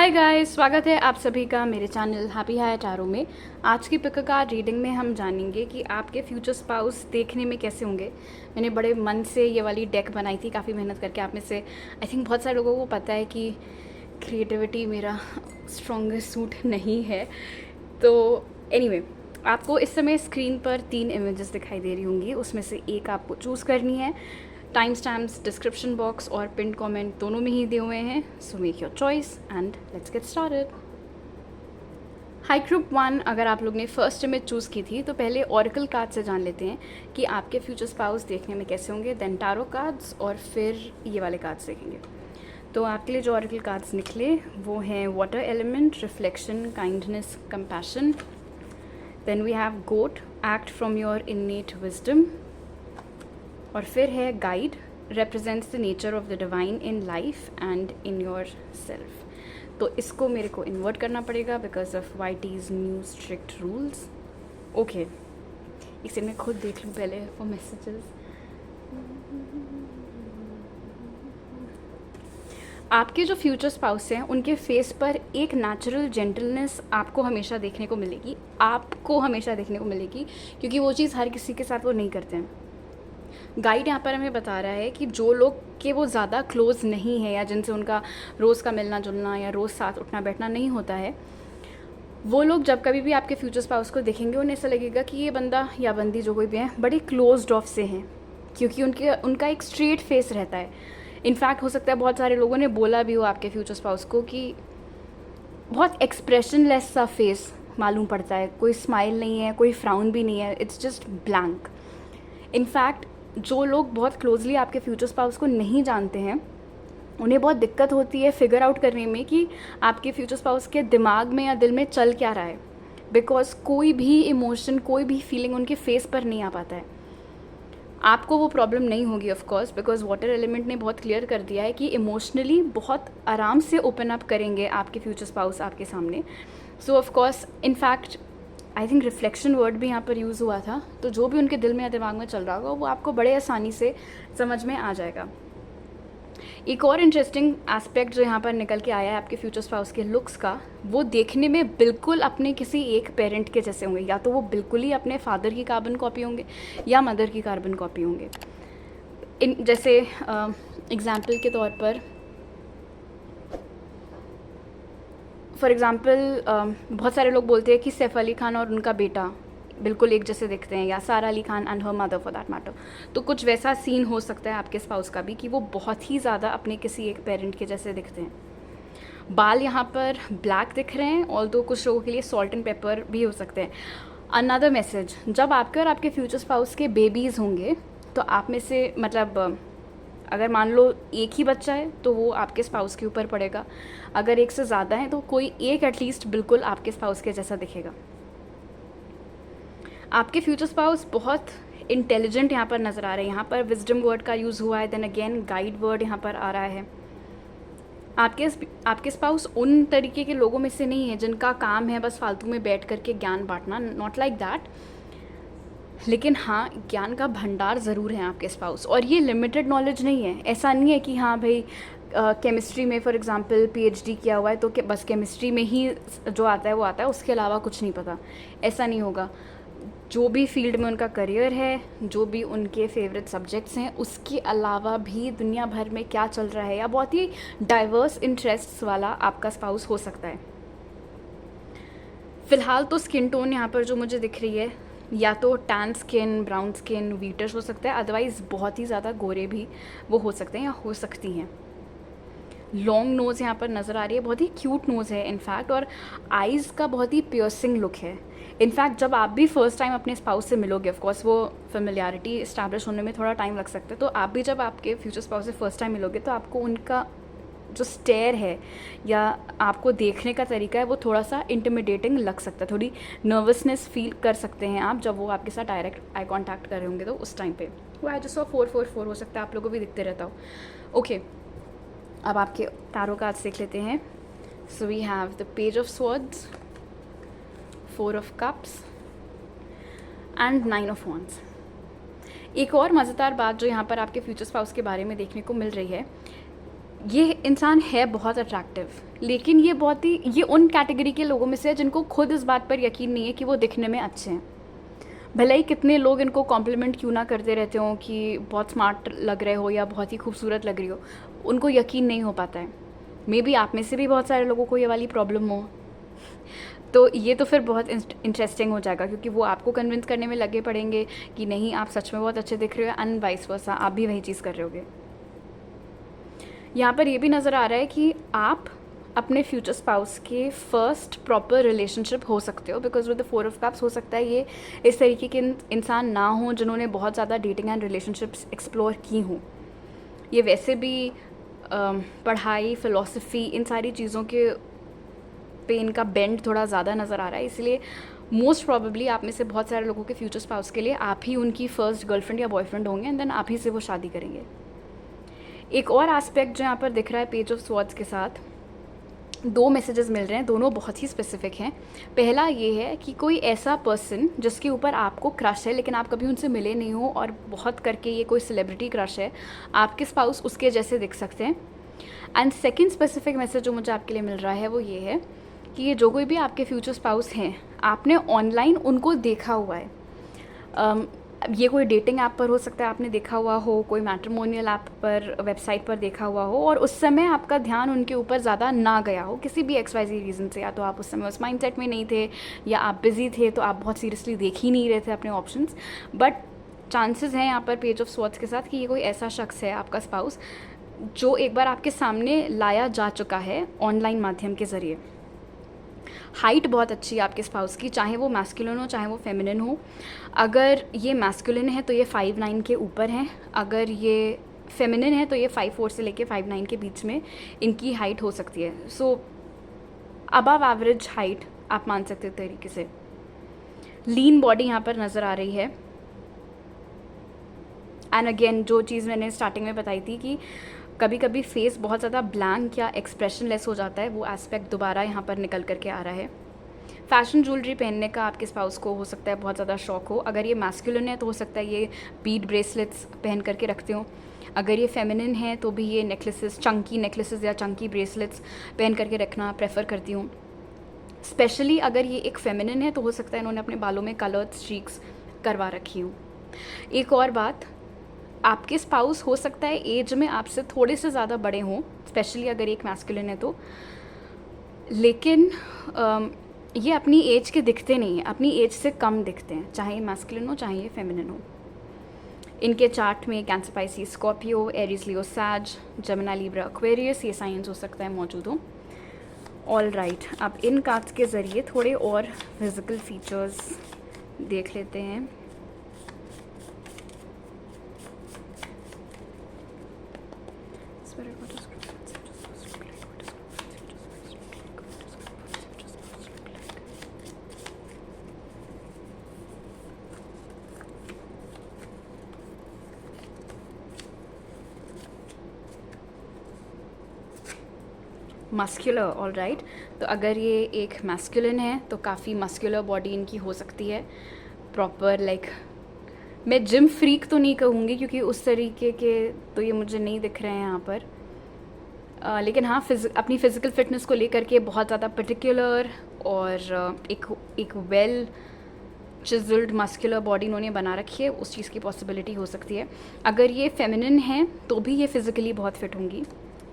Hi guys, स्वागत है आप सभी का मेरे चैनल हैप्पी हाई टैरो में। आज की पिक कार्ड रीडिंग में हम जानेंगे कि आपके फ्यूचर स्पाउस देखने में कैसे होंगे। मैंने बड़े मन से ये वाली डेक बनाई थी, काफ़ी मेहनत करके। आप में से आई थिंक बहुत सारे लोगों को पता है कि क्रिएटिविटी मेरा स्ट्रॉन्गेस्ट सूट नहीं है। तो एनीवे, आपको इस समय स्क्रीन पर 3 इमेजेस दिखाई दे रही होंगी, उसमें से एक आपको चूज़ करनी है। टाइम स्टैम्प्स डिस्क्रिप्शन बॉक्स और पिन कमेंट दोनों में ही दिए हुए हैं, so make your choice and let's get started. High group 1, अगर आप लोग ने फर्स्ट इमेज चूज़ की थी तो पहले ऑरेकल कार्ड से जान लेते हैं कि आपके फ्यूचर स्पाउस देखने में कैसे होंगे, देन टैरो कार्ड्स और फिर ये वाले कार्ड्स देखेंगे। तो आपके लिए जो ऑरेकल कार्ड्स निकले वो हैं water element, reflection, kindness, compassion. Then we have goat, act from your innate wisdom. और फिर है guide, represents the nature of the divine in life and in yourself। तो इसको मेरे को इन्वर्ट करना पड़ेगा because of YT's new strict rules. Okay, इसे मैं खुद देख लूँ पहले वो मैसेजेस। आपके जो फ्यूचर स्पाउस हैं उनके फेस पर एक नेचुरल जेंटलनेस आपको हमेशा देखने को मिलेगी, क्योंकि वो चीज़ हर किसी के साथ वो नहीं करते हैं। गाइड यहाँ पर हमें बता रहा है कि जो लोग के वो ज़्यादा क्लोज़ नहीं है या जिनसे उनका रोज़ का मिलना जुलना या रोज़ साथ उठना बैठना नहीं होता है, वो लोग जब कभी भी आपके फ्यूचर स्पाउस को देखेंगे उन्हें ऐसा लगेगा कि ये बंदा या बंदी जो कोई भी है बड़े क्लोज्ड ऑफ से हैं, क्योंकि उनका एक स्ट्रेट फेस रहता है। इनफैक्ट हो सकता है बहुत सारे लोगों ने बोला भी हो आपके फ्यूचर स्पाउस को कि बहुत एक्सप्रेशनलेस सा फेस मालूम पड़ता है, कोई स्माइल नहीं है, कोई फ्राउन भी नहीं है, इट्स जस्ट ब्लैंक। इनफैक्ट जो लोग बहुत क्लोजली आपके फ्यूचर स्पाउस को नहीं जानते हैं उन्हें बहुत दिक्कत होती है फिगर आउट करने में कि आपके फ्यूचर स्पाउस के दिमाग में या दिल में चल क्या रहा है, बिकॉज कोई भी इमोशन, कोई भी फीलिंग उनके फेस पर नहीं आ पाता है। आपको वो प्रॉब्लम नहीं होगी of course, because water element ने बहुत क्लियर कर दिया है कि इमोशनली बहुत आराम से ओपन अप करेंगे आपके फ्यूचर स्पाउस आपके सामने। सो of course, in fact I think reflection word भी यहाँ पर यूज़ हुआ था, तो जो भी उनके दिल में या दिमाग में चल रहा होगा वो आपको बड़े आसानी से समझ में आ जाएगा। एक और इंटरेस्टिंग एस्पेक्ट जो यहाँ पर निकल के आया है आपके फ्यूचर स्पाउस के लुक्स का, वो देखने में बिल्कुल अपने किसी एक पेरेंट के जैसे होंगे, या तो वो बिल्कुल ही अपने फादर की कार्बन कॉपी होंगे या मदर की कार्बन कॉपी होंगे। जैसे एग्जाम्पल के तौर पर, फॉर एग्ज़ाम्पल बहुत सारे लोग बोलते हैं कि सैफ अली खान और उनका बेटा बिल्कुल एक जैसे दिखते हैं, या सारा Ali Khan and her mother for that matter. तो कुछ वैसा सीन हो सकता है आपके स्पाउस का भी कि वो बहुत ही ज़्यादा अपने किसी एक पेरेंट के जैसे दिखते हैं। बाल यहाँ पर ब्लैक दिख रहे हैं, ऑल्दो कुछ लोगों के लिए सॉल्ट एंड पेपर भी हो सकते हैं। अनदर मैसेज, जब आपके और आपके फ्यूचर स्पाउस के बेबीज़ होंगे तो आप में से मतलब अगर मान लो एक ही बच्चा है तो वो आपके स्पाउस के ऊपर पड़ेगा, अगर एक से ज़्यादा है तो कोई एक एटलीस्ट बिल्कुल आपके स्पाउस के जैसा दिखेगा। आपके फ्यूचर स्पाउस बहुत इंटेलिजेंट यहाँ पर नज़र आ रहे हैं। यहाँ पर विजडम वर्ड का यूज़ हुआ है, देन अगेन गाइड वर्ड यहाँ पर आ रहा है। आपके स्पाउस उन तरीके के लोगों में से नहीं है जिनका काम है बस फालतू में बैठ करके ज्ञान बांटना, नॉट लाइक दैट। लेकिन हाँ, ज्ञान का भंडार ज़रूर है आपके स्पाउस, और ये लिमिटेड नॉलेज नहीं है। ऐसा नहीं है कि हाँ भाई केमिस्ट्री में फॉर एग्जांपल PhD किया हुआ है तो बस केमिस्ट्री में ही जो आता है वो आता है, उसके अलावा कुछ नहीं पता। ऐसा नहीं होगा। जो भी फील्ड में उनका करियर है, जो भी उनके फेवरेट सब्जेक्ट्स हैं, उसके अलावा भी दुनिया भर में क्या चल रहा है, या बहुत ही डाइवर्स इंटरेस्ट्स वाला आपका स्पाउस हो सकता है। फ़िलहाल तो स्किन टोन यहाँ पर जो मुझे दिख रही है, या तो tan skin, brown skin, wheatish हो सकता है, अदरवाइज़ बहुत ही ज़्यादा गोरे भी वो हो सकते हैं या हो सकती हैं। लॉन्ग नोज़ यहाँ पर नज़र आ रही है, बहुत ही क्यूट नोज़ है इनफैक्ट, और आइज़ का बहुत ही पियर्सिंग लुक है। इनफैक्ट जब आप भी फर्स्ट टाइम अपने स्पाउस से मिलोगे, ऑफकोर्स वो फेमिलियरिटी इस्टेब्लिश होने में थोड़ा टाइम लग सकता है, तो आप भी जब आपके फ्यूचर स्पाउस से फर्स्ट टाइम मिलोगे तो आपको उनका जो स्टेयर है या आपको देखने का तरीका है वो थोड़ा सा इंटिमिडेटिंग लग सकता है, थोड़ी नर्वसनेस फील कर सकते हैं आप जब वो आपके साथ डायरेक्ट आई कांटेक्ट कर रहे होंगे। तो उस टाइम पे वो आई जस्ट 444 हो सकता है, आप लोगों को भी दिखते रहता हो। ओके, अब आपके टैरो कार्ड्स देख लेते हैं। So we have the page of swords, 4 of cups and 9 of wands. एक और मज़ेदार बात जो यहाँ पर आपके फ्यूचर स्पाउस के बारे में देखने को मिल रही है, ये इंसान है बहुत अट्रैक्टिव, लेकिन ये उन कैटेगरी के लोगों में से है जिनको खुद इस बात पर यकीन नहीं है कि वो दिखने में अच्छे हैं। भले ही कितने लोग इनको कॉम्प्लीमेंट क्यों ना करते रहते हों कि बहुत स्मार्ट लग रहे हो या बहुत ही खूबसूरत लग रही हो, उनको यकीन नहीं हो पाता है। मे बी आप में से भी बहुत सारे लोगों को ये वाली प्रॉब्लम हो। तो ये तो फिर बहुत इंटरेस्टिंग हो जाएगा, क्योंकि वो आपको कन्विंस करने में लगे पड़ेंगे कि नहीं आप सच में बहुत अच्छे दिख रहे हो, एंड वाइस वर्सा आप भी वही चीज़ कर रहे होगे। यहाँ पर ये भी नज़र आ रहा है कि आप अपने फ्यूचर स्पाउस के फर्स्ट प्रॉपर रिलेशनशिप हो सकते हो, because with the 4 of cups हो सकता है ये इस तरीके के इंसान ना हों जिन्होंने बहुत ज़्यादा डेटिंग एंड रिलेशनशिप्स एक्सप्लोर की हों। ये वैसे भी पढ़ाई, फ़िलॉसफी, इन सारी चीज़ों के पे इनका बेंड थोड़ा ज़्यादा नज़र आ रहा है, इसलिए मोस्ट प्रॉबेबली आप में से बहुत सारे लोगों के फ्यूचर स्पाउस के लिए आप ही उनकी फ़र्स्ट गर्लफ्रेंड या बॉयफ्रेंड होंगे, एंड देन आप ही से वो शादी करेंगे। एक और एस्पेक्ट जो यहाँ पर दिख रहा है पेज ऑफ स्वॉर्ड्स के साथ, 2 मैसेजेस मिल रहे हैं, दोनों बहुत ही स्पेसिफिक हैं। पहला ये है कि कोई ऐसा पर्सन जिसके ऊपर आपको क्रश है लेकिन आप कभी उनसे मिले नहीं हो, और बहुत करके ये कोई सेलिब्रिटी क्रश है, आपके स्पाउस उसके जैसे दिख सकते हैं। एंड सेकंड स्पेसिफिक मैसेज जो मुझे आपके लिए मिल रहा है वो ये है कि ये जो कोई भी आपके फ्यूचर स्पाउस हैं, आपने ऑनलाइन उनको देखा हुआ है। ये कोई डेटिंग ऐप पर हो सकता है आपने देखा हुआ हो, कोई मैट्रिमोनियल ऐप पर, वेबसाइट पर देखा हुआ हो, और उस समय आपका ध्यान उनके ऊपर ज़्यादा ना गया हो किसी भी XYZ रीज़न से। या तो आप उस समय उस माइंडसेट में नहीं थे, या आप बिज़ी थे तो आप बहुत सीरियसली देख ही नहीं रहे थे अपने ऑप्शंस। बट चांसेस हैं यहाँ पर पेज ऑफ स्वॉर्ड्स के साथ कि ये कोई ऐसा शख्स है, आपका स्पाउस, जो एक बार आपके सामने लाया जा चुका है ऑनलाइन माध्यम के ज़रिए। हाइट बहुत अच्छी है आपके स्पाउस की, चाहे वो मैस्कुलिन हो चाहे वो फेमिनिन हो। अगर ये मैस्कुलिन है तो ये 5'9" के ऊपर हैं, अगर ये फेमिनिन है तो ये 5'4" से लेके 5'9" के बीच में इनकी हाइट हो सकती है। सो अबव एवरेज हाइट आप मान सकते हो तरीके से। लीन बॉडी यहाँ पर नज़र आ रही है। एंड अगेन जो चीज़ मैंने स्टार्टिंग में बताई थी कि कभी कभी फेस बहुत ज़्यादा ब्लैंक या एक्सप्रेशनलेस हो जाता है, वो एस्पेक्ट दोबारा यहाँ पर निकल करके आ रहा है। फैशन ज्वेलरी पहनने का आपके स्पाउस को हो सकता है बहुत ज़्यादा शौक हो। अगर ये मैस्कुलिन है तो हो सकता है ये बीड ब्रेसलेट्स पहन करके रखते हो। अगर ये फेमिनिन है तो भी ये नेकलेसेस, चंकी नेकलेसेस या चंकी ब्रेसलेट्स पहन करके रखना प्रेफर करती हूँ। स्पेशली अगर ये एक फेमिनिन है तो हो सकता है इन्होंने अपने बालों में कलर्ड स्ट्रीक्स करवा रखी हूँ। एक और बात, आपके स्पाउस हो सकता है एज में आपसे थोड़े से ज़्यादा बड़े हों, स्पेशली अगर एक मैस्कुलिन है तो, लेकिन ये अपनी एज के दिखते नहीं हैं, अपनी एज से कम दिखते हैं, चाहे ये मैस्कुलिन हो चाहे ये फेमिनिन हो। इनके चार्ट में कैंसर, पाइसिस, स्कॉर्पियो, एरीज, लियो, सैज, जेमिनी, लिब्रा, एक्वेरियस ये साइंस हो सकता है मौजूद हो। ऑल राइट, अब इन कार्ड्स के ज़रिए थोड़े और फिजिकल फीचर्स देख लेते हैं। Muscular, all right. तो अगर ये एक मैस्कुलिन है तो काफ़ी मस्कुलर बॉडी इनकी हो सकती है, प्रॉपर लाइक मैं जिम फ्रीक तो नहीं कहूँगी क्योंकि उस तरीके के तो ये मुझे नहीं दिख रहे हैं यहाँ पर, लेकिन हाँ अपनी फ़िज़िकल फ़िटनेस को लेकर के बहुत ज़्यादा पर्टिकुलर और एक वेल चिजल्ड मस्कुलर बॉडी इन्होंने बना रखी है, उस चीज़ की पॉसिबिलिटी हो सकती है। अगर ये फेमिनिन है तो भी ये फ़िज़िकली बहुत फिट होंगी।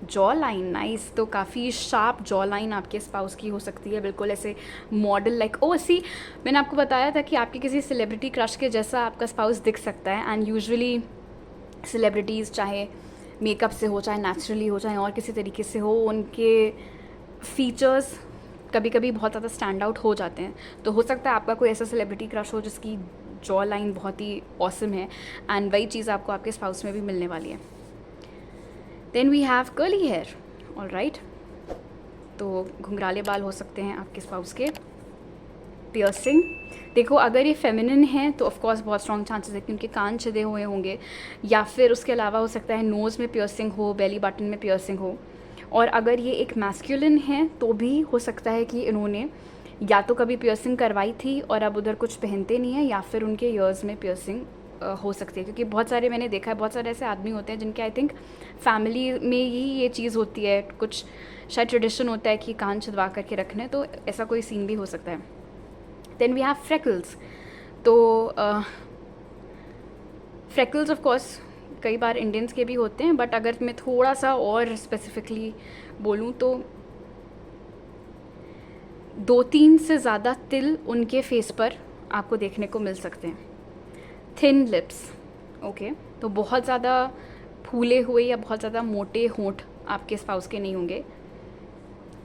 जॉ लाइन नाइस, तो काफ़ी शार्प जॉ लाइन आपके स्पाउस की हो सकती है, बिल्कुल ऐसे मॉडल लाइक। ऐसी मैंने आपको बताया था कि आपके किसी सेलिब्रिटी क्रश के जैसा आपका स्पाउस दिख सकता है। एंड यूजुअली सेलिब्रिटीज़ चाहे मेकअप से हो, चाहे नेचुरली हो, चाहे और किसी तरीके से हो, उनके फीचर्स कभी कभी बहुत ज़्यादा स्टैंड आउट हो जाते हैं। तो हो सकता है आपका कोई ऐसा सेलिब्रिटी क्रश हो जिसकी जॉ लाइन बहुत ही ऑसम है, एंड वही चीज़ आपको आपके स्पाउस में भी मिलने वाली है। Then we have curly hair, all right. तो घुंघराले बाल हो सकते हैं आपके स्पाउस के। पियर्सिंग, देखो अगर ये फेमिनिन है तो ऑफ कोर्स बहुत स्ट्रॉन्ग चांसेस है कि उनके कान छिदे हुए होंगे, या फिर उसके अलावा हो सकता है नोज़ में पियर्सिंग हो, बेली बटन में पियर्सिंग हो। और अगर ये एक मैस्कुलिन है तो भी हो सकता है कि इन्होंने या तो कभी पियर्सिंग करवाई थी और अब उधर कुछ पहनते नहीं है, या फिर उनके ईयर्स में पियर्सिंग हो सकती है, क्योंकि बहुत सारे मैंने देखा है, बहुत सारे ऐसे आदमी होते हैं जिनके आई थिंक फैमिली में ही ये चीज़ होती है, कुछ शायद ट्रेडिशन होता है कि कान छिदवा करके रखने, तो ऐसा कोई सीन भी हो सकता है. Then we have freckles. तो फ्रेकल्स ऑफ कोर्स कई बार इंडियंस के भी होते हैं, बट अगर मैं थोड़ा सा और स्पेसिफिकली बोलूँ तो 2-3 से ज़्यादा तिल उनके फेस पर आपको देखने को मिल सकते हैं. थिन लिप्स, ओके, तो बहुत ज़्यादा फूले हुए या बहुत ज़्यादा मोटे होंठ आपके स्पाउस के नहीं होंगे.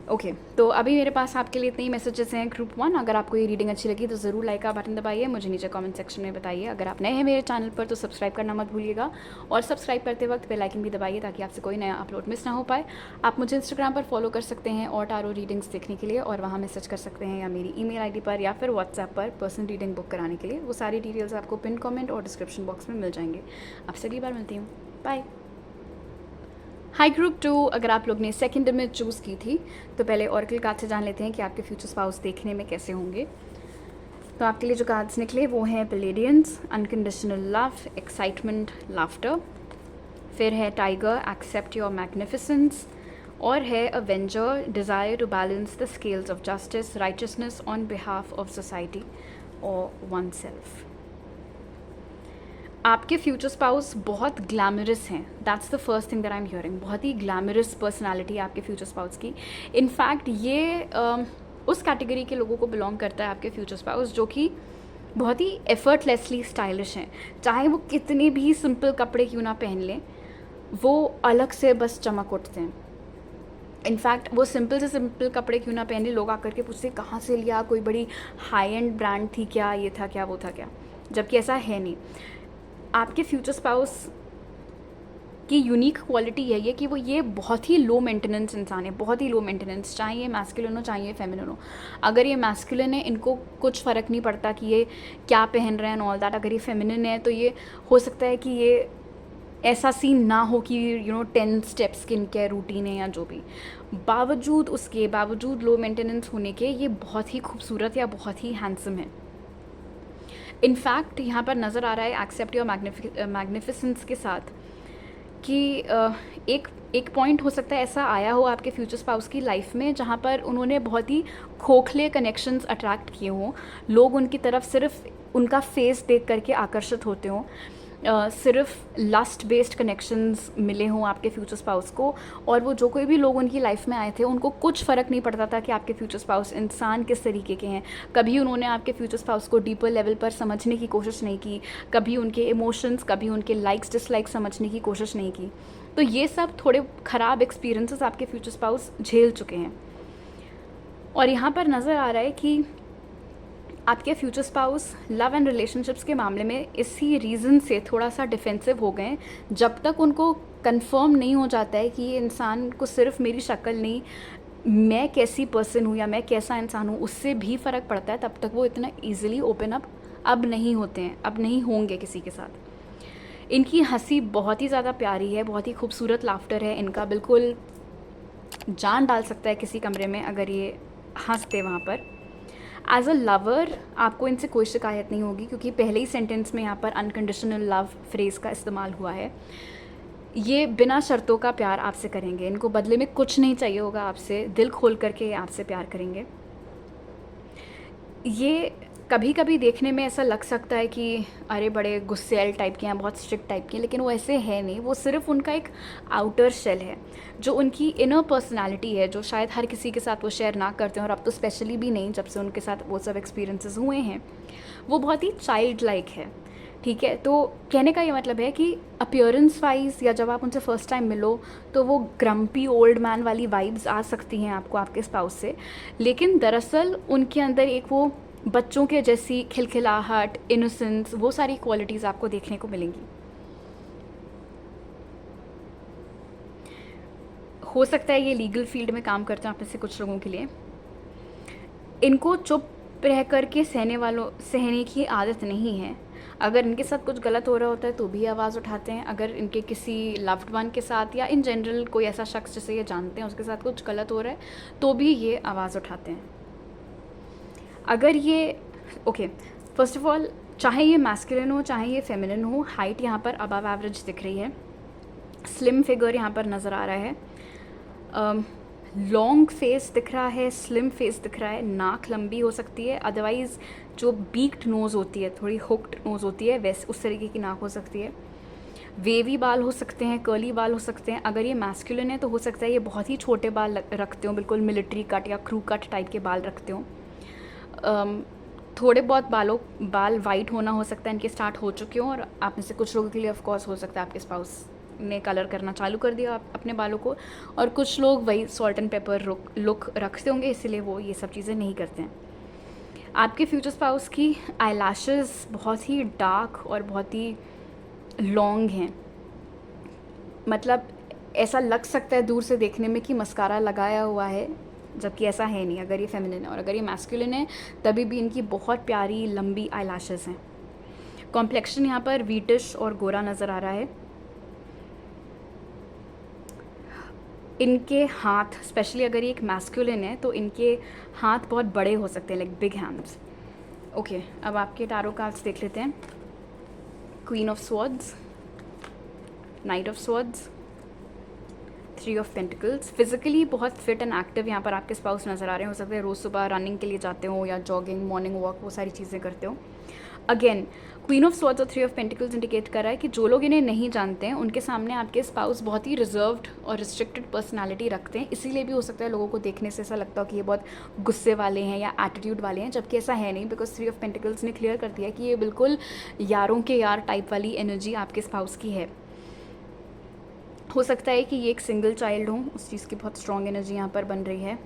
ओके, तो अभी मेरे पास आपके लिए इतने ही मैसेजेस हैं ग्रुप 1. अगर आपको ये रीडिंग अच्छी लगी तो ज़रूर लाइक का बटन दबाइए, मुझे नीचे कमेंट सेक्शन में बताइए. अगर आप नए हैं मेरे चैनल पर तो सब्सक्राइब करना मत भूलिएगा, और सब्सक्राइब करते वक्त बेल आइकन भी दबाइए ताकि आपसे कोई नया अपलोड मिस ना हो पाए. आप मुझे इंस्टाग्राम पर फॉलो कर सकते हैं और टारो रीडिंग्स देखने के लिए, और वहाँ मैसेज कर सकते हैं, या मेरी ईमेल आईडी पर या फिर व्हाट्सएप पर पर्सनल रीडिंग बुक कराने के लिए. वो सारी डिटेल्स आपको पिन कमेंट और डिस्क्रिप्शन बॉक्स में मिल जाएंगे. आपसे अगली बार मिलती हूँ. बाय. हाई ग्रुप 2, अगर आप लोग ने सेकंड में चूज़ की थी तो पहले ऑरेकल कार्ड से जान लेते हैं कि आपके फ्यूचर स्पाउस देखने में कैसे होंगे. तो आपके लिए जो कार्ड्स निकले वो हैं Pleiadians, unconditional love, excitement, laughter. फिर है टाइगर, एक्सेप्ट योर मैग्निफिसेंस. और है avenger, desire to balance the scales of justice, righteousness on behalf of society और वन सेल्फ. आपके फ्यूचर स्पाउस बहुत ग्लैमरस हैं. That's the first thing that I am hearing. बहुत ही ग्लैमरस पर्सनालिटी है आपके फ्यूचर स्पाउस की. इनफैक्ट ये उस कैटेगरी के लोगों को बिलोंग करता है, आपके फ्यूचर स्पाउस, जो कि बहुत ही एफर्टलेसली स्टाइलिश हैं. चाहे वो कितने भी सिंपल कपड़े क्यों ना पहन लें, वो अलग से बस चमक उठते हैं. इनफैक्ट वो सिंपल से सिंपल कपड़े क्यों ना पहने, लोग आकर के पूछते कहाँ से लिया, कोई बड़ी हाई एंड ब्रांड थी क्या, ये था क्या, वो था क्या, जबकि ऐसा है नहीं. आपके फ्यूचर स्पाउस की यूनिक क्वालिटी है ये कि वो ये बहुत ही लो मेंटेनेंस इंसान है, बहुत ही लो मेंटेनेंस. चाहे ये मैस्कुलिन हो चाहे ये फेमिनिन हो. अगर ये मैस्कुलिन है, इनको कुछ फ़र्क नहीं पड़ता कि ये क्या पहन रहे हैं एंड ऑल दैट. अगर ये फेमिनिन है तो ये हो सकता है कि ये ऐसा सीन ना हो कि 10 स्टेप स्किन केयर रूटीन है या जो भी. बावजूद लो मेंटेनेंस होने के ये बहुत ही खूबसूरत या बहुत ही हैंडसम है. इनफैक्ट यहाँ पर नज़र आ रहा है एक्सेप्ट योर मैग्निफिसेंस के साथ कि एक पॉइंट हो सकता है ऐसा आया हो आपके फ्यूचर स्पाउस की लाइफ में जहाँ पर उन्होंने बहुत ही खोखले कनेक्शंस अट्रैक्ट किए हों. लोग उनकी तरफ सिर्फ उनका फेस देख करके आकर्षित होते हों. सिर्फ लस्ट बेस्ड कनेक्शंस मिले हों आपके फ्यूचर स्पाउस को, और वो जो कोई भी लोग उनकी लाइफ में आए थे उनको कुछ फ़र्क नहीं पड़ता था कि आपके फ्यूचर स्पाउस इंसान किस तरीके के हैं. कभी उन्होंने आपके फ्यूचर स्पाउस को डीपर लेवल पर समझने की कोशिश नहीं की, कभी उनके इमोशंस, कभी उनके लाइक्स डिसलाइक्स समझने की कोशिश नहीं की. तो ये सब थोड़े ख़राब एक्सपीरियंसेस आपके फ्यूचर स्पाउस झेल चुके हैं. और यहाँ पर नज़र आ रहा है कि आपके future spouse love and relationships के मामले में इसी रीज़न से थोड़ा सा डिफेंसिव हो गए. जब तक उनको कंफर्म नहीं हो जाता है कि ये इंसान को सिर्फ मेरी शक्ल नहीं, मैं कैसी पर्सन हूँ या मैं कैसा इंसान हूँ, उससे भी फ़र्क पड़ता है, तब तक वो इतना ईजिली ओपन अप अब नहीं होते हैं, अब नहीं होंगे किसी के साथ. इनकी हंसी बहुत ही ज़्यादा प्यारी है, बहुत ही खूबसूरत लाफ्टर है इनका. बिल्कुल जान डाल सकता है किसी कमरे में अगर ये हंसते वहाँ पर. एज अ लवर आपको इनसे कोई शिकायत नहीं होगी, क्योंकि पहले ही सेंटेंस में यहाँ पर अनकंडीशनल लव फ्रेज़ का इस्तेमाल हुआ है. ये बिना शर्तों का प्यार आपसे करेंगे. इनको बदले में कुछ नहीं चाहिए होगा आपसे, दिल खोल करके आपसे प्यार करेंगे. ये कभी कभी देखने में ऐसा लग सकता है कि अरे बड़े गुस्सैल टाइप के हैं, बहुत स्ट्रिक्ट टाइप के हैं, लेकिन वो ऐसे है नहीं. वो सिर्फ उनका एक आउटर शेल है, जो उनकी इनर पर्सनालिटी है, जो शायद हर किसी के साथ वो शेयर ना करते हैं, और अब तो स्पेशली भी नहीं जब से उनके साथ वो सब एक्सपीरियंसेस हुए हैं. वो बहुत ही चाइल्ड लाइक है. ठीक है, तो कहने का ये मतलब है कि अपीयरेंस वाइज या जब आप उनसे फ़र्स्ट टाइम मिलो तो वो ग्रम्पी ओल्ड मैन वाली वाइब्स आ सकती हैं आपको आपके स्पाउस से, लेकिन दरअसल उनके अंदर एक वो बच्चों के जैसी खिलखिलाहट, इनोसेंस, वो सारी क्वालिटीज़ आपको देखने को मिलेंगी. हो सकता है ये लीगल फील्ड में काम करते हैं आप में से कुछ लोगों के लिए. इनको चुप रह कर के सहने की आदत नहीं है. अगर इनके साथ कुछ गलत हो रहा होता है तो भी आवाज़ उठाते हैं. अगर इनके किसी लव्ड वन के साथ या इन जनरल कोई ऐसा शख्स जिसे ये जानते हैं उसके साथ कुछ गलत हो रहा है तो भी ये आवाज़ उठाते हैं. अगर ये फर्स्ट ऑफ ऑल चाहे ये मैस्कुलिन हो चाहे ये फेमिनिन हो, हाइट यहाँ पर अबव एवरेज दिख रही है, स्लिम फिगर यहाँ पर नज़र आ रहा है, लॉन्ग फेस दिख रहा है, स्लिम फेस दिख रहा है, नाक लंबी हो सकती है, अदरवाइज़ जो बीक्ड नोज़ होती है, थोड़ी हुक्ड नोज़ होती है, वैसे उस तरीके की नाक हो सकती है, वेवी बाल हो सकते हैं, कर्ली बाल हो सकते हैं। अगर ये मैस्कुलिन है तो हो सकता है ये बहुत ही छोटे बाल रखते हो, बिल्कुल मिलिट्री कट या क्रू कट टाइप के बाल रखते हो। थोड़े बहुत बाल वाइट होना हो सकता है, इनके स्टार्ट हो चुके हों, और आप में से कुछ लोगों के लिए ऑफ कोर्स हो सकता है आपके स्पाउस ने कलर करना चालू कर दिया अपने बालों को, और कुछ लोग वही सॉल्ट एंड पेपर लुक रखते होंगे, इसलिए वो ये सब चीज़ें नहीं करते हैं। आपके फ्यूचर स्पाउस की आईलैशेस बहुत ही डार्क और बहुत ही लॉन्ग हैं, मतलब ऐसा लग सकता है दूर से देखने में कि मस्कारा लगाया हुआ है, जबकि ऐसा है नहीं अगर ये फेमिनिन है। और अगर ये मैस्कुलिन है तभी भी इनकी बहुत प्यारी लंबी आईलैशेस हैं। कॉम्प्लेक्शन यहाँ पर व्हीटिश और गोरा नज़र आ रहा है। इनके हाथ, स्पेशली अगर ये एक मैस्कुलिन है तो इनके हाथ बहुत बड़े हो सकते हैं, लाइक बिग हैंड्स। ओके, अब आपके टारो कार्ड्स देख लेते हैं। Queen of swords, night of swords, three of pentacles. Physically बहुत फिट एंड एक्टिव यहाँ पर आपके स्पाउस नज़र आ रहे हैं। हो सकते हैं रोज़ सुबह रनिंग के लिए जाते हो या जॉगिंग, मॉर्निंग वॉक, वो सारी चीज़ें करते हो। अगेन क्वीन ऑफ स्वॉर्ड्स और थ्री ऑफ पेंटिकल्स इंडिकेट कर रहा है कि जो लोग इन्हें नहीं जानते हैं उनके सामने आपके स्पाउस बहुत ही रिजर्व्ड और रिस्ट्रिक्टेड पर्सनालिटी रखते हैं। इसीलिए भी हो सकता है लोगों को देखने से ऐसा लगता हो कि ये बहुत गुस्से वाले हैं या एटीट्यूड वाले हैं, जबकि ऐसा है नहीं, बिकॉज थ्री ऑफ पेंटिकल्स ने क्लियर कर दिया कि ये बिल्कुल यारों के यार टाइप वाली एनर्जी आपके स्पाउस की है। हो सकता है कि ये एक सिंगल चाइल्ड हो, उस चीज़ की बहुत स्ट्रॉन्ग एनर्जी यहाँ पर बन रही है।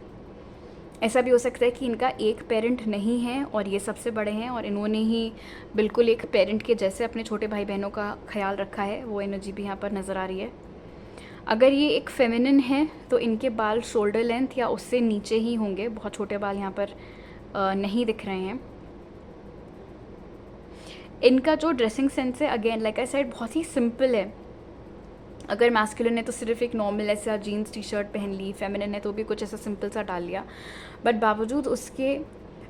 ऐसा भी हो सकता है कि इनका एक पेरेंट नहीं है और ये सबसे बड़े हैं और इन्होंने ही बिल्कुल एक पेरेंट के जैसे अपने छोटे भाई बहनों का ख्याल रखा है, वो एनर्जी भी यहाँ पर नज़र आ रही है। अगर ये एक फेमिनिन है तो इनके बाल शोल्डर लेंथ या उससे नीचे ही होंगे, बहुत छोटे बाल यहाँ पर नहीं दिख रहे हैं। इनका जो ड्रेसिंग सेंस है, अगेन लाइक आई सेड, बहुत ही सिंपल है। अगर मैस्कुलिन है तो सिर्फ एक नॉर्मल ऐसा जीन्स टी शर्ट पहन ली, फेमिनिन है तो भी कुछ ऐसा सिंपल सा डाल लिया, बट बावजूद उसके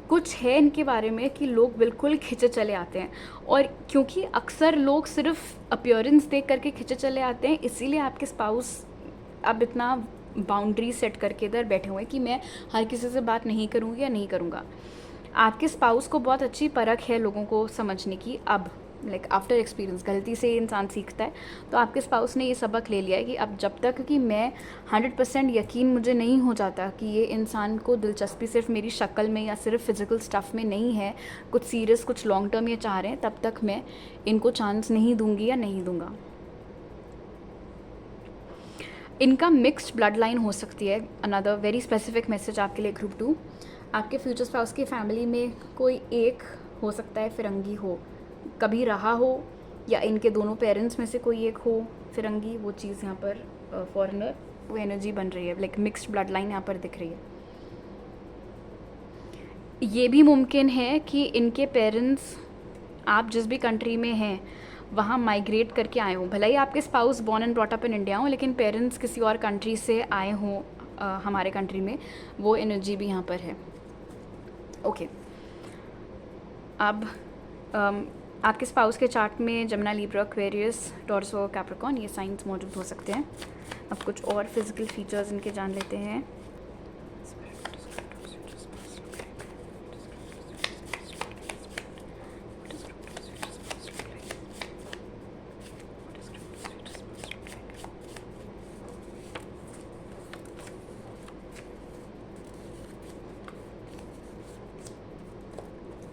कुछ है इनके बारे में कि लोग बिल्कुल खिंचे चले आते हैं। और क्योंकि अक्सर लोग सिर्फ अपीयरेंस देख करके खिंचे चले आते हैं, इसीलिए आपके स्पाउस अब इतना बाउंड्री सेट करके इधर बैठे हुए हैं कि मैं हर किसी से बात नहीं करूँगी या नहीं करूँगा। आपके स्पाउस को बहुत अच्छी परख है लोगों को समझने की। अब लाइक आफ्टर एक्सपीरियंस, गलती से इंसान सीखता है, तो आपके स्पाउस ने ये सबक ले लिया है कि अब जब तक कि मैं 100% यकीन मुझे नहीं हो जाता कि ये इंसान को दिलचस्पी सिर्फ मेरी शक्ल में या सिर्फ फिजिकल स्टफ़ में नहीं है, कुछ सीरियस, कुछ लॉन्ग टर्म ये चाह रहे हैं, तब तक मैं इनको चांस नहीं दूंगी या नहीं दूंगा। इनका मिक्स्ड ब्लड लाइन हो सकती है। अनदर वेरी स्पेसिफिक मैसेज आपके लिए ग्रुप 2, आपके फ्यूचर स्पाउस की फैमिली में कोई एक हो सकता है फिरंगी हो, कभी रहा हो, या इनके दोनों पेरेंट्स में से कोई एक हो फिरंगी, वो चीज़ यहाँ पर फॉरेनर, वो एनर्जी बन रही है, लाइक मिक्स्ड ब्लड लाइन यहाँ पर दिख रही है। ये भी मुमकिन है कि इनके पेरेंट्स आप जिस भी कंट्री में हैं वहाँ माइग्रेट करके आए हों, भले ही आपके spouse born and brought up in India हो, लेकिन पेरेंट्स किसी और कंट्री से आए हों हमारे कंट्री में, वो एनर्जी भी यहाँ पर है। ओके, अब आपके स्पाउस के चार्ट में जमुना, लिब्रा, एक्वेरियस, टॉरस और कैप्रिकॉर्न, ये साइंस मौजूद हो सकते हैं। अब कुछ और फिजिकल फीचर्स इनके जान लेते हैं।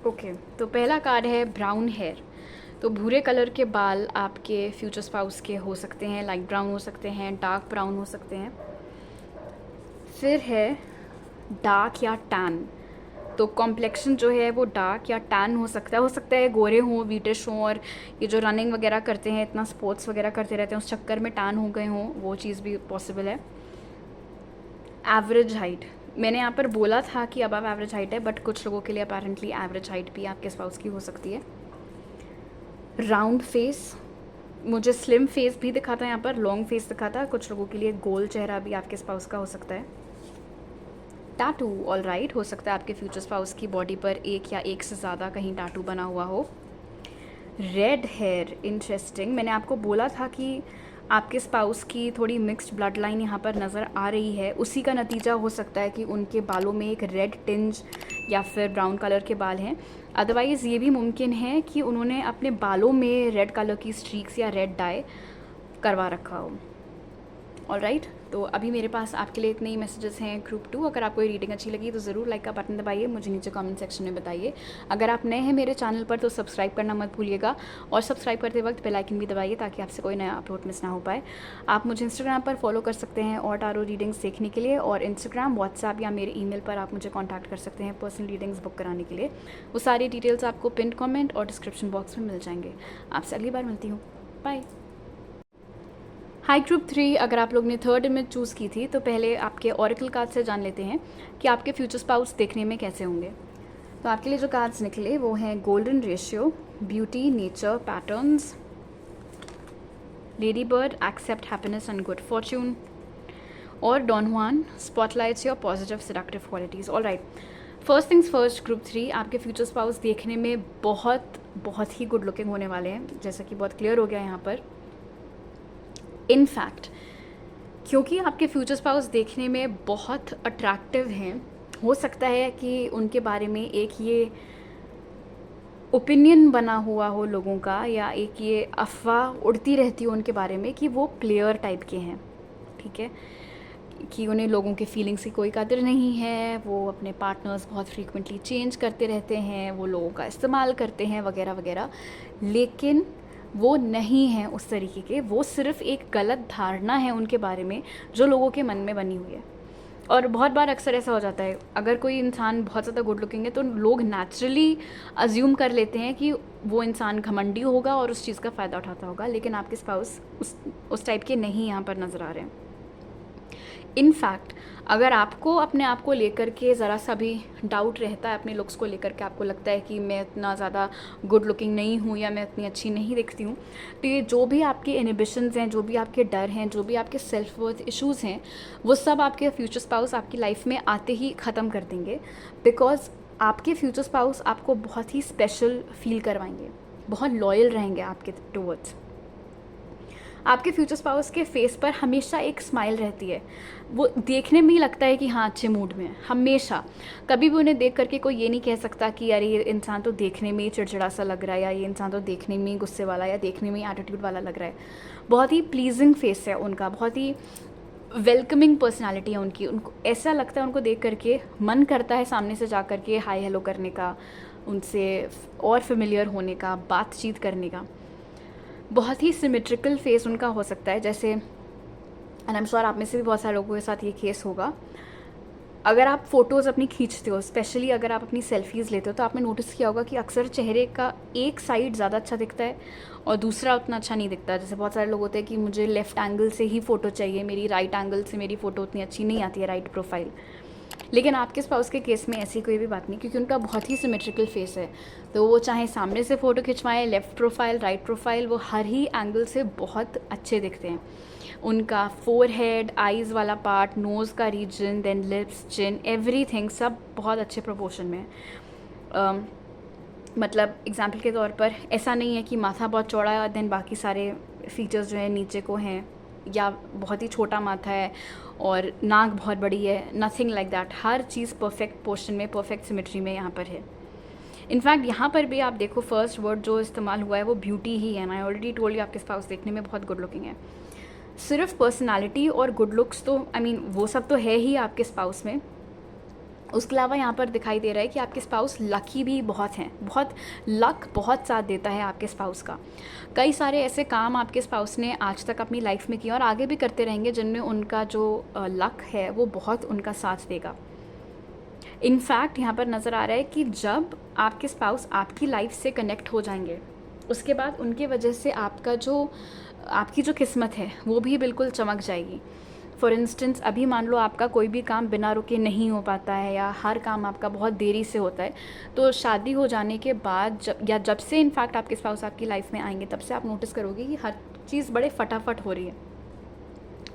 ओके, तो पहला कार्ड है ब्राउन हेयर। तो भूरे कलर के बाल आपके फ्यूचर स्पाउस के हो सकते हैं, लाइट ब्राउन हो सकते हैं, डार्क ब्राउन हो सकते हैं। फिर है डार्क या टैन। तो कॉम्प्लेक्शन जो है वो डार्क या टैन हो सकता है गोरे हों, व्हीटिश हों, और ये जो रनिंग वगैरह करते हैं, इतना स्पोर्ट्स वगैरह करते रहते हैं, उस चक्कर में टैन हो गए हों, वो चीज़ भी पॉसिबल है। एवरेज हाइट, मैंने यहाँ पर बोला था कि अबव एवरेज हाइट है, बट कुछ लोगों के लिए अपेरेंटली एवरेज हाइट भी आपके स्पाउस की हो सकती है। राउंड फेस, मुझे स्लिम फेस भी दिखा था यहाँ पर, लॉन्ग फेस दिखा था, कुछ लोगों के लिए गोल चेहरा भी आपके स्पाउस का हो सकता है। टैटू, ऑल राइट, हो सकता है आपके फ्यूचर स्पाउस की बॉडी पर एक या एक से ज़्यादा कहीं टैटू बना हुआ हो। Red hair, interesting. मैंने आपको बोला था कि आपके स्पाउस की थोड़ी मिक्स्ड ब्लड लाइन यहाँ पर नज़र आ रही है। उसी का नतीजा हो सकता है कि उनके बालों में एक रेड टिंज या फिर ब्राउन कलर के बाल हैं। अदरवाइज़ ये भी मुमकिन है कि उन्होंने अपने बालों में रेड कलर की स्ट्रीक्स या रेड डाई करवा रखा हो। ऑलराइट, तो अभी मेरे पास आपके लिए इतने ही मैसेजेस हैं ग्रुप 2। अगर आपको ये रीडिंग अच्छी लगी तो ज़रूर लाइक का बटन दबाइए, मुझे नीचे कमेंट सेक्शन में बताइए। अगर आप नए हैं मेरे चैनल पर तो सब्सक्राइब करना मत भूलिएगा, और सब्सक्राइब करते वक्त बेल आइकन भी दबाइए ताकि आपसे कोई नया अपलोड मिस ना हो पाए। आप मुझे इंस्टाग्राम पर फॉलो कर सकते हैं और टारो रीडिंग्स देखने के लिए, और इंस्टाग्राम, व्हाट्सएप या मेरे ईमेल पर आप मुझे कॉन्टैक्ट कर सकते हैं पर्सनल रीडिंग्स बुक कराने के लिए। वो सारी डिटेल्स आपको पिन कॉमेंट और डिस्क्रिप्शन बॉक्स में मिल जाएंगे। आपसे अगली बार मिलती हूँ, बाय। हाई ग्रुप 3, अगर आप लोग ने थर्ड इमेज चूज़ की थी तो पहले आपके ऑरेकल कार्ड से जान लेते हैं कि आपके फ्यूचर स्पाउस देखने में कैसे होंगे। तो आपके लिए जो कार्ड्स निकले वो हैं golden ratio, beauty, nature, patterns, ladybird, accept happiness and good fortune, और Don Juan, spotlights your positive seductive qualities. All right, first things first, group 3 आपके फ्यूचर स्पाउस देखने में बहुत ही गुड लुकिंग होने वाले हैं, जैसा कि बहुत क्लियर हो गया यहाँ पर। इनफैक्ट क्योंकि आपके फ्यूचर स्पाउस देखने में बहुत अट्रैक्टिव हैं, हो सकता है कि उनके बारे में एक ये ओपिनियन बना हुआ हो लोगों का, या एक ये अफवाह उड़ती रहती हो उनके बारे में कि वो प्लेयर टाइप के हैं, ठीक है, कि उन्हें लोगों के फीलिंग्स की कोई कदर नहीं है, वो अपने पार्टनर्स बहुत फ्रीक्वेंटली चेंज करते रहते हैं, वो लोगों का इस्तेमाल करते हैं वगैरह वगैरह। लेकिन वो नहीं है उस तरीके के, वो सिर्फ एक गलत धारणा है उनके बारे में जो लोगों के मन में बनी हुई है। और बहुत बार अक्सर ऐसा हो जाता है, अगर कोई इंसान बहुत ज़्यादा गुड लुकिंग है तो लोग नेचुरली अज्यूम कर लेते हैं कि वो इंसान घमंडी होगा और उस चीज़ का फ़ायदा उठाता होगा। लेकिन आपके स्पाउस उस टाइप के नहीं यहाँ पर नज़र आ रहे हैं। इनफैक्ट अगर आपको अपने आप को लेकर के ज़रा सा भी डाउट रहता है, अपने लुक्स को लेकर के आपको लगता है कि मैं इतना ज़्यादा गुड लुकिंग नहीं हूँ या मैं इतनी अच्छी नहीं दिखती हूँ, तो ये जो भी आपके इनहिबिशंस हैं, जो भी आपके डर हैं, जो भी आपके सेल्फ वर्थ इश्यूज़ हैं, वो सब आपके फ्यूचर स्पाउस आपकी लाइफ में आते ही ख़त्म कर देंगे। बिकॉज आपके फ्यूचर स्पाउस आपको बहुत ही स्पेशल फील करवाएंगे, बहुत लॉयल रहेंगे आपके टूवर्ड्स। आपके फ्यूचर स्पाउस के फेस पर हमेशा एक स्माइल रहती है, वो देखने में ही लगता है कि हाँ अच्छे मूड में है हमेशा। कभी भी उन्हें देख करके कोई ये नहीं कह सकता कि यार ये इंसान तो देखने में ही चिड़चिड़ा सा लग रहा है, या ये इंसान तो देखने में ही गुस्से वाला, या देखने में ही एटीट्यूड वाला लग रहा है। बहुत ही प्लीजिंग फेस है उनका, बहुत ही वेलकमिंग पर्सनालिटी है उनकी। उनको ऐसा लगता है, उनको देख करके मन करता है सामने से जा करके हाय हेलो करने का, उनसे और फेमिलियर होने का, बातचीत करने का। बहुत ही सिमेट्रिकल फेस उनका हो सकता है, जैसे एंड आई एम श्योर आप में से भी बहुत सारे लोगों के साथ ये केस होगा। अगर आप फ़ोटोज़ अपनी खींचते हो, स्पेशली अगर आप अपनी सेल्फीज़ लेते हो, तो आपने नोटिस किया होगा कि अक्सर चेहरे का एक साइड ज़्यादा अच्छा दिखता है और दूसरा उतना अच्छा नहीं दिखता। जैसे बहुत सारे लोग होते हैं कि मुझे लेफ़्ट एंगल से ही फ़ोटो चाहिए, मेरी राइट एंगल से मेरी फ़ोटो उतनी अच्छी नहीं आती है, राइट प्रोफाइल। लेकिन आपके स्पाउस के केस में ऐसी कोई भी बात नहीं, क्योंकि उनका बहुत ही सिमेट्रिकल फेस है। तो वो चाहे सामने से फ़ोटो खिंचवाएं, लेफ़्ट प्रोफाइल, राइट प्रोफाइल, वो हर ही एंगल से बहुत अच्छे दिखते हैं। उनका फोरहेड, आईज़ वाला पार्ट, नोज़ का रीजन, देन लिप्स, चिन, एवरीथिंग सब बहुत अच्छे प्रोपोर्शन में है। मतलब एग्जाम्पल के तौर पर ऐसा नहीं है कि माथा बहुत चौड़ा है और देन बाकी सारे फीचर्स जो है नीचे को हैं, या बहुत ही छोटा माथा है और नाक बहुत बड़ी है, nothing like that. Her cheese perfect portion में, परफेक्ट सिमेट्री में यहाँ पर है। इनफैक्ट यहाँ पर भी आप देखो फर्स्ट वर्ड जो इस्तेमाल हुआ है वो ब्यूटी ही है। आई ऑलरेडी टोल्ड यू आपके स्पाउस देखने में बहुत गुड लुकिंग है। सिर्फ पर्सनालिटी और गुड लुक्स तो वो सब तो है ही आपके स्पाउस में, उसके अलावा यहाँ पर दिखाई दे रहा है कि आपके स्पाउस लकी भी बहुत हैं, बहुत लक बहुत साथ देता है आपके स्पाउस का। कई सारे ऐसे काम आपके स्पाउस ने आज तक अपनी लाइफ में किए और आगे भी करते रहेंगे जिनमें उनका जो लक है वो बहुत उनका साथ देगा। इनफैक्ट यहाँ पर नज़र आ रहा है कि जब आपके स्पाउस आपकी लाइफ से कनेक्ट हो जाएंगे, उसके बाद उनके वजह से आपकी जो किस्मत है वो भी बिल्कुल चमक जाएगी। फॉर इंस्टेंस अभी मान लो आपका कोई भी काम बिना रुके नहीं हो पाता है, या हर काम आपका बहुत देरी से होता है, तो शादी हो जाने के बाद जब से इनफैक्ट आपके स्पाउस आपकी लाइफ में आएंगे, तब से आप नोटिस करोगे कि हर चीज़ बड़े फटाफट हो रही है,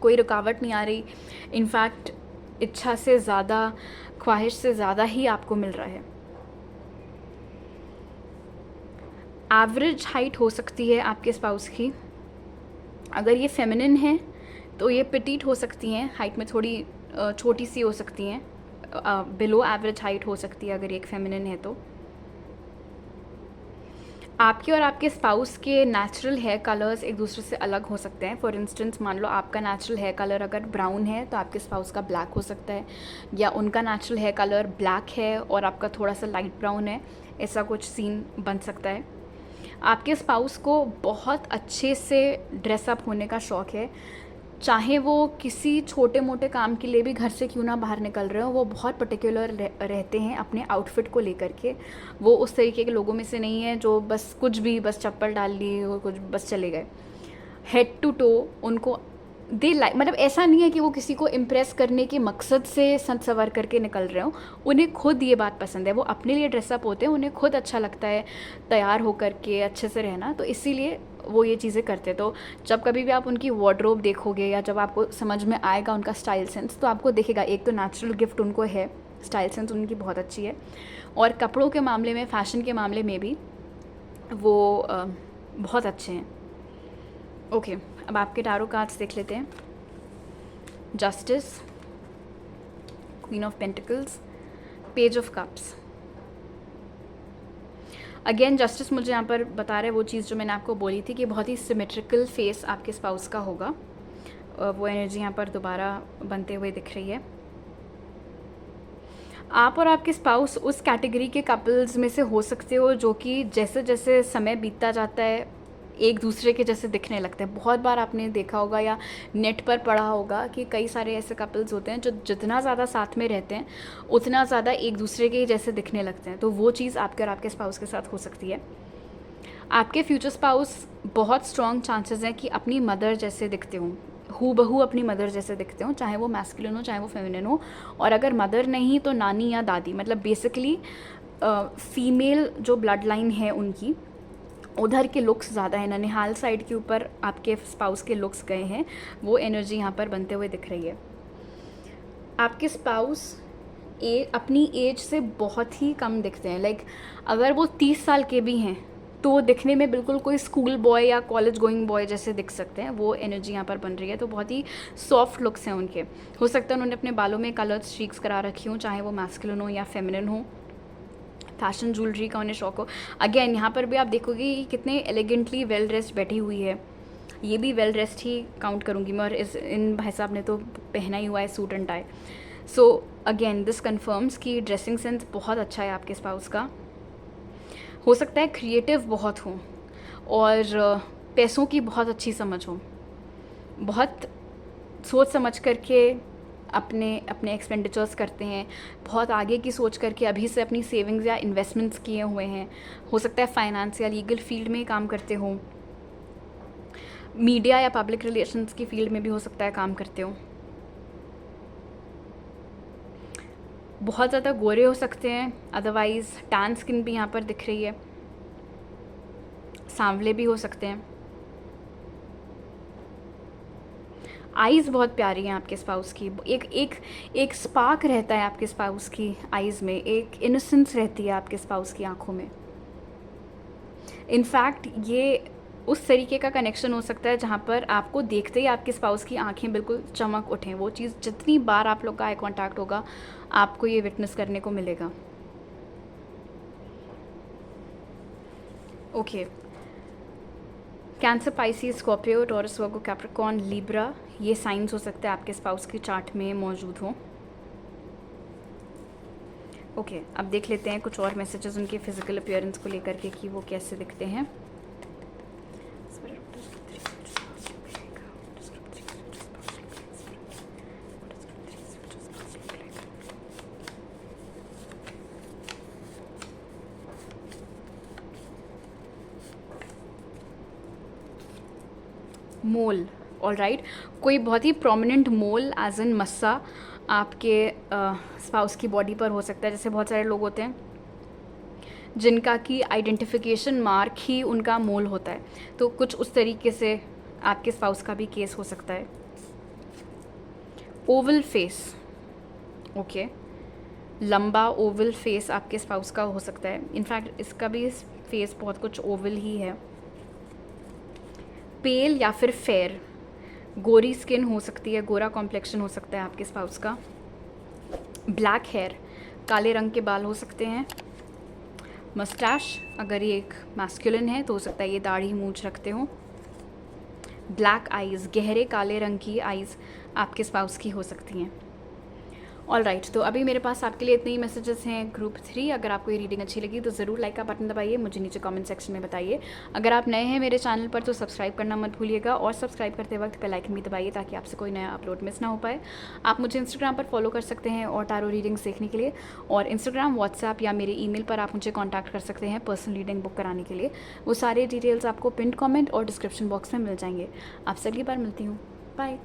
कोई रुकावट नहीं आ रही। इनफैक्ट इच्छा से ज़्यादा, ख्वाहिश से ज़्यादा ही आपको मिल रहा है। एवरेज हाइट हो सकती है आपके स्पाउस की। अगर ये फेमिनिन है तो ये पिटीट हो सकती हैं, हाइट में थोड़ी छोटी सी हो सकती हैं, बिलो एवरेज हाइट हो सकती है अगर ये एक फेमिनिन है तो। आपके और आपके स्पाउस के नेचुरल हेयर कलर्स एक दूसरे से अलग हो सकते हैं। फॉर इंस्टेंस मान लो आपका नेचुरल हेयर कलर अगर ब्राउन है तो आपके स्पाउस का ब्लैक हो सकता है, या उनका नेचुरल हेयर कलर ब्लैक है और आपका थोड़ा सा लाइट ब्राउन है, ऐसा कुछ सीन बन सकता है। आपके स्पाउस को बहुत अच्छे से ड्रेसअप होने का शौक़ है, चाहे वो किसी छोटे मोटे काम के लिए भी घर से क्यों ना बाहर निकल रहे हो, वो बहुत पर्टिकुलर रहते हैं अपने आउटफिट को लेकर के। वो उस तरीके के लोगों में से नहीं है जो बस कुछ भी, बस चप्पल डाल ली और कुछ बस चले गए। हेड टू टो उनको दे लाइक, मतलब ऐसा नहीं है कि वो किसी को इम्प्रेस करने के मकसद से सज सवर करके निकल रहे हो, उन्हें खुद ये बात पसंद है, वो अपने लिए ड्रेसअप होते हैं, उन्हें खुद अच्छा लगता है तैयार होकर के अच्छे से रहना, तो इसीलिए वो ये चीज़ें करते हैं। तो जब कभी भी आप उनकी वार्डरोब देखोगे या जब आपको समझ में आएगा उनका स्टाइल सेंस, तो आपको दिखेगा एक तो नेचुरल गिफ्ट उनको है, स्टाइल सेंस उनकी बहुत अच्छी है, और कपड़ों के मामले में, फ़ैशन के मामले में भी वो बहुत अच्छे हैं। ओके, अब आपके टारो कार्ड्स देख लेते हैं। Justice, queen of pentacles, page of cups. Again justice मुझे यहाँ पर बता रहे हैं वो चीज़ जो मैंने आपको बोली थी कि बहुत ही सिमेट्रिकल फेस आपके स्पाउस का होगा, वो एनर्जी यहाँ पर दोबारा बनते हुए दिख रही है। आप और आपके स्पाउस उस कैटेगरी के कपल्स में से हो सकते हो जो कि जैसे जैसे समय बीतता जाता है एक दूसरे के जैसे दिखने लगते हैं। बहुत बार आपने देखा होगा या नेट पर पढ़ा होगा कि कई सारे ऐसे कपल्स होते हैं जो जितना ज़्यादा साथ में रहते हैं उतना ज़्यादा एक दूसरे के जैसे दिखने लगते हैं, तो वो चीज़ आपके और आपके स्पाउस के साथ हो सकती है। आपके फ्यूचर स्पाउस बहुत स्ट्रॉन्ग चांसेस हैं कि अपनी मदर जैसे दिखते हों, हूबहू अपनी मदर जैसे दिखते हों, चाहे वो मैस्कुलिन हो चाहे वो फेमिनिन हो, और अगर मदर नहीं तो नानी या दादी, मतलब बेसिकली फीमेल जो ब्लड लाइन है उनकी उधर के लुक्स ज़्यादा है। ननिहाल साइड के ऊपर आपके स्पाउस के लुक्स गए हैं, वो एनर्जी यहाँ पर बनते हुए दिख रही है। आपके स्पाउस अपनी एज से बहुत ही कम दिखते हैं, लाइक अगर वो 30 साल के भी हैं तो वो दिखने में बिल्कुल कोई स्कूल बॉय या कॉलेज गोइंग बॉय जैसे दिख सकते हैं, वो एनर्जी यहाँ पर बन रही है। तो बहुत ही सॉफ्ट लुक्स हैं उनके। हो सकता है उन्होंने अपने बालों में कलर्ड स्ट्रीक्स करा रखी हों, चाहे वो मैस्कुलिन हो या फेमिनिन हो, फैशन ज्वेलरी का उन्हें शौक हो। अगेन यहाँ पर भी आप देखोगे कि कितने एलिगेंटली वेल ड्रेस्ड बैठी हुई है, ये भी वेल ड्रेस्ड ही काउंट करूँगी मैं, और इन भाई साहब ने तो पहना ही हुआ है suit and tie. So again this confirms कि ड्रेसिंग सेंस बहुत अच्छा है आपके स्पाउस का। हो सकता है क्रिएटिव बहुत हो और पैसों की बहुत अच्छी समझ हो, बहुत सोच समझ करके अपने एक्सपेंडिचर्स करते हैं, बहुत आगे की सोच करके अभी से अपनी सेविंग्स या इन्वेस्टमेंट्स किए हुए हैं। हो सकता है फाइनेंस या लीगल फील्ड में काम करते हो, मीडिया या पब्लिक रिलेशंस की फील्ड में भी हो सकता है काम करते हो। बहुत ज़्यादा गोरे हो सकते हैं, अदरवाइज़ टैन स्किन भी यहाँ पर दिख रही है, सांवले भी हो सकते हैं। आइज़ बहुत प्यारी हैं आपके स्पाउस की, एक स्पार्क रहता है आपके स्पाउस की आइज़ में, एक इनोसेंस रहती है आपके स्पाउस की आँखों में। इनफैक्ट ये उस तरीके का कनेक्शन हो सकता है जहाँ पर आपको देखते ही आपके स्पाउस की आंखें बिल्कुल चमक उठें। वो चीज़ जितनी बार आप लोग का आई कांटेक्ट होगा आपको ये विटनेस करने को मिलेगा। Okay, Cancer, Pisces, Scorpio, Taurus, Virgo, Capricorn, Libra, ये साइंस हो सकते हैं आपके स्पाउस की चार्ट में मौजूद हों। ओके, अब देख लेते हैं कुछ और मैसेजेस उनके फिजिकल अपीयरेंस को लेकर के कि वो कैसे दिखते हैं। मोल, ऑल राइट, कोई बहुत ही प्रोमिनेंट मोल एज इन मस्सा आपके स्पाउस की बॉडी पर हो सकता है। जैसे बहुत सारे लोग होते हैं जिनका कि आइडेंटिफिकेशन मार्क ही उनका मोल होता है, तो कुछ उस तरीके से आपके स्पाउस का भी केस हो सकता है। ओवल फेस, ओके, लंबा ओवल फेस आपके स्पाउस का हो सकता है, इनफैक्ट इसका भी फेस बहुत कुछ ओवल ही है। पेल या फिर फेयर, गोरी स्किन हो सकती है, गोरा कॉम्प्लेक्शन हो सकता है आपके स्पाउस का। ब्लैक हेयर, काले रंग के बाल हो सकते हैं। मस्टैश, अगर ये एक मैस्कुलिन है तो हो सकता है ये दाढ़ी मूंछ रखते हो। ब्लैक आइज़, गहरे काले रंग की आइज़ आपके स्पाउस की हो सकती हैं। ऑल राइट, तो अभी मेरे पास आपके लिए इतने ही मैसेजेस हैं ग्रुप 3। अगर आपको ये रीडिंग अच्छी लगी तो ज़रूर लाइक का बटन दबाइए, मुझे नीचे कमेंट सेक्शन में बताइए। अगर आप नए हैं मेरे चैनल पर तो सब्सक्राइब करना मत भूलिएगा, और सब्सक्राइब करते वक्त बेल आइकन भी दबाइए ताकि आपसे कोई नया अपलोड मिस ना हो पाए। आप मुझे इंस्टाग्राम पर फॉलो कर सकते हैं और टारो रीडिंग्स देखने के लिए, और इंस्टाग्राम, व्हाट्सएप या मेरे ईमेल पर आप मुझे कॉन्टैक्ट कर सकते हैं पर्सनल रीडिंग बुक कराने के लिए। वो सारे डिटेल्स आपको पिन कमेंट और डिस्क्रिप्शन बॉक्स में मिल जाएंगे। आपसे अगली बार मिलती हूँ, बाय।